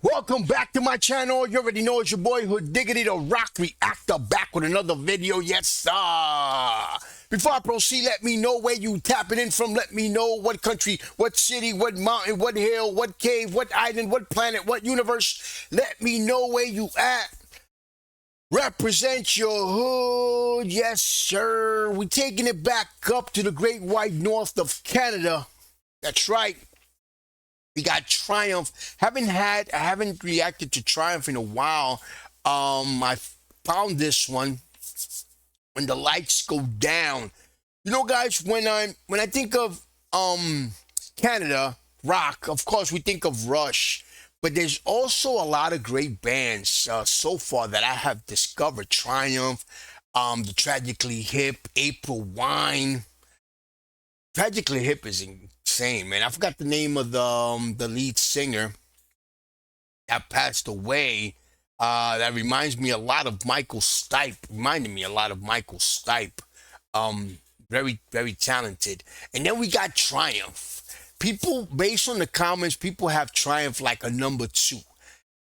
Welcome back to my channel. You already know it's your boy Hood Diggity the Rock Reactor back with another video. Yes, sir. Before I proceed, let me know where you tapping in from. Let me know what country, what city, what mountain, what hill, what cave, what island, what planet, what universe. Let me know where you at. Represent your hood. Yes, sir. We're taking it back up to the great white north of Canada. That's right. We got Triumph. I haven't reacted to Triumph in a while. I found this one, When the Lights Go Down. You know, guys, when I think of Canada rock, of course we think of Rush, but there's also a lot of great bands so far that I have discovered. Triumph, the Tragically Hip, April Wine. Tragically Hip is insane, man. I forgot the name of the lead singer that passed away. That reminds me a lot of Michael Stipe. Reminded me a lot of Michael Stipe. Very, very talented. And then we got Triumph. People, based on the comments, people have Triumph like a number 2.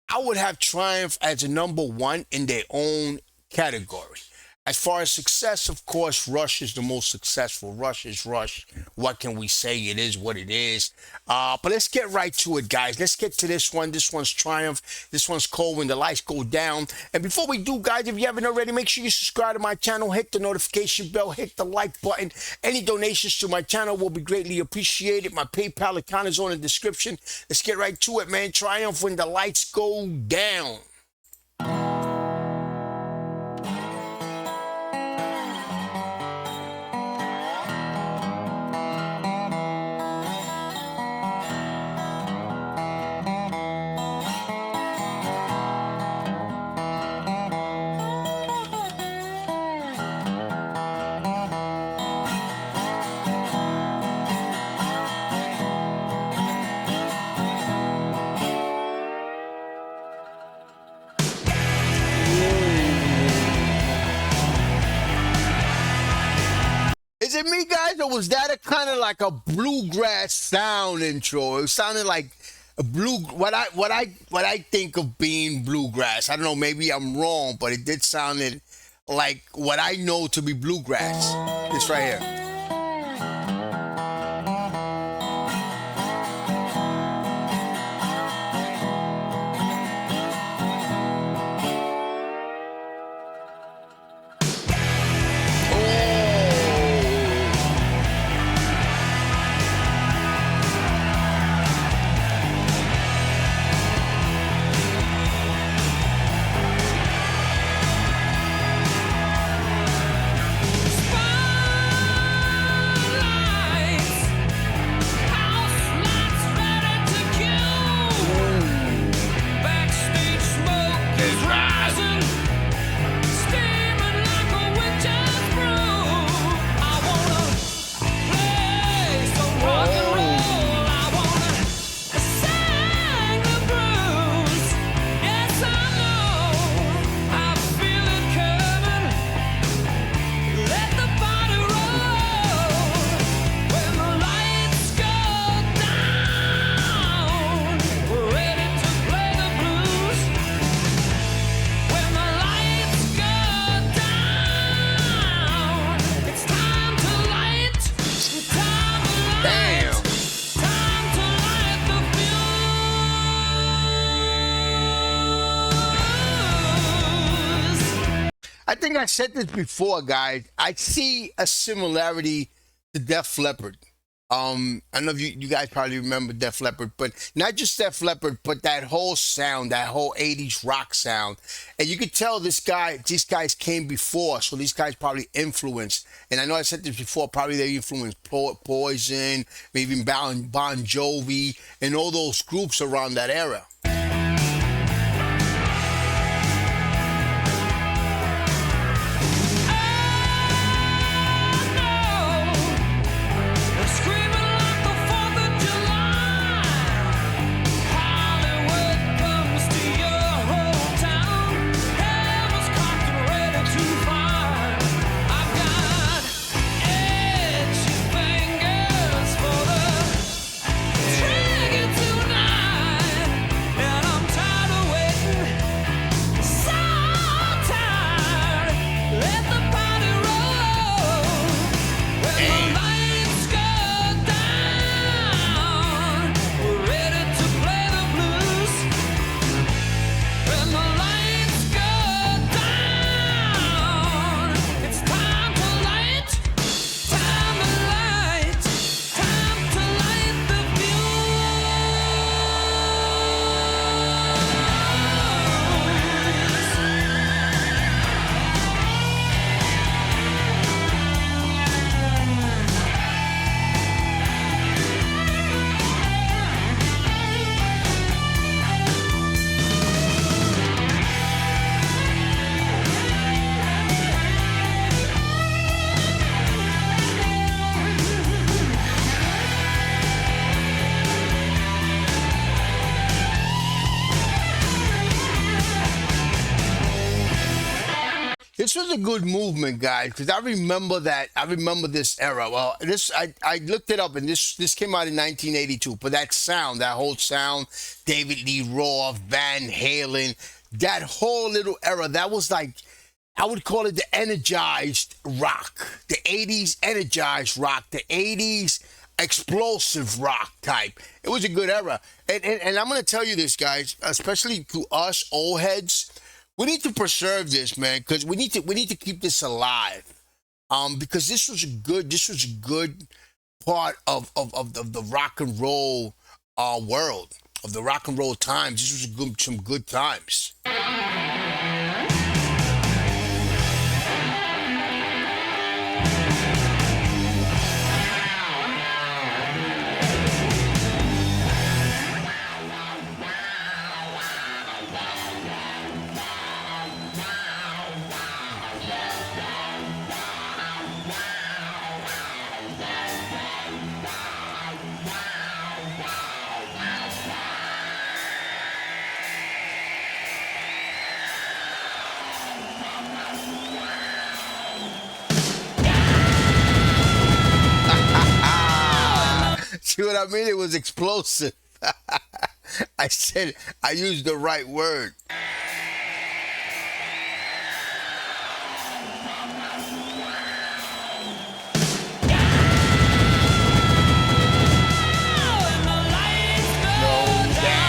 I would have Triumph as a number 1 in their own category. As far as success, of course, Rush is the most successful. Rush is Rush. What can we say? It is what it is. But let's get right to it, guys. Let's get to this one. This one's Triumph. This one's called When the Lights Go Down. And before we do, guys, if you haven't already, make sure you subscribe to my channel. Hit the notification bell. Hit the like button. Any donations to my channel will be greatly appreciated. My PayPal account is on the description. Let's get right to it, man. Triumph, When the Lights Go Down. Is it me, guys, or was that a kind of like a bluegrass sound intro? It sounded like a what I think of being bluegrass. I don't know, maybe I'm wrong, but it did sound like what I know to be bluegrass. This right here. I think I said this before, guys. I see a similarity to Def Leppard. I don't know if you guys probably remember Def Leppard, but not just Def Leppard, but that whole sound, that whole 80s rock sound. And you could tell these guys came before, so these guys probably influenced. And I know I said this before, probably they influenced Poison, maybe even Bon Jovi, and all those groups around that era. This was a good movement, guys, because I remember that. I remember this era. Well, I looked it up, and this came out in 1982. But that sound, that whole sound, David Lee Roth, Van Halen, that whole little era, that was like, I would call it the energized rock, the 80s energized rock, the 80s explosive rock type. It was a good era. And I'm going to tell you this, guys, especially to us old heads, we need to preserve this, man, because we need to keep this alive. Because this was a good part of the rock and roll world, of the rock and roll times. This was some good times. See what I mean? It was explosive. I used the right word. No doubt.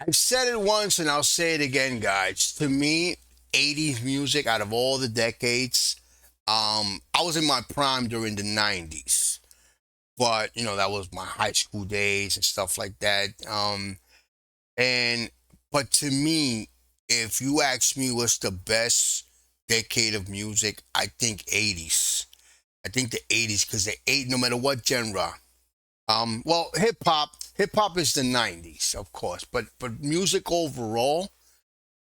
I've said it once and I'll say it again, guys. To me, 80s music out of all the decades, I was in my prime during the 90s. But, that was my high school days and stuff like that. And but to me, if you ask me what's the best decade of music, I think 80s. I think the 80s because the eight, no matter what genre. Well, hip hop is the 90s, of course, but music overall,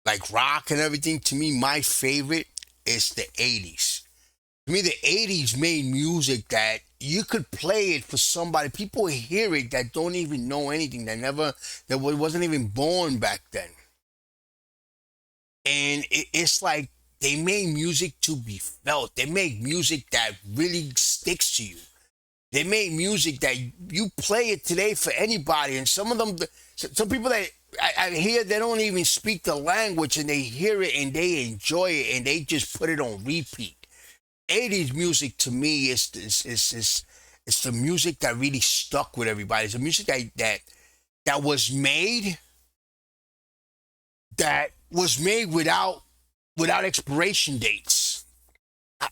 like rock and everything, to me, my favorite is the 80s. To me, the 80s made music that you could play it for somebody. People hear it that don't even know anything, wasn't even born back then. And it's like they made music to be felt. They made music that really sticks to you. They made music that you play it today for anybody, and some of them, some people that I hear, they don't even speak the language, and they hear it and they enjoy it, and they just put it on repeat. 80s music to me is the music that really stuck with everybody. It's the music that was made without expiration dates.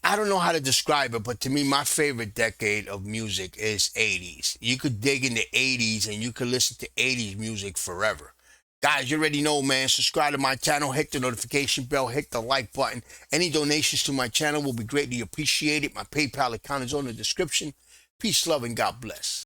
I don't know how to describe it, but to me, my favorite decade of music is 80s. You could dig into 80s and you could listen to 80s music forever. Guys, you already know, man. Subscribe to my channel, hit the notification bell, hit the like button. Any donations to my channel will be greatly appreciated. My PayPal account is on the description. Peace, love, and God bless.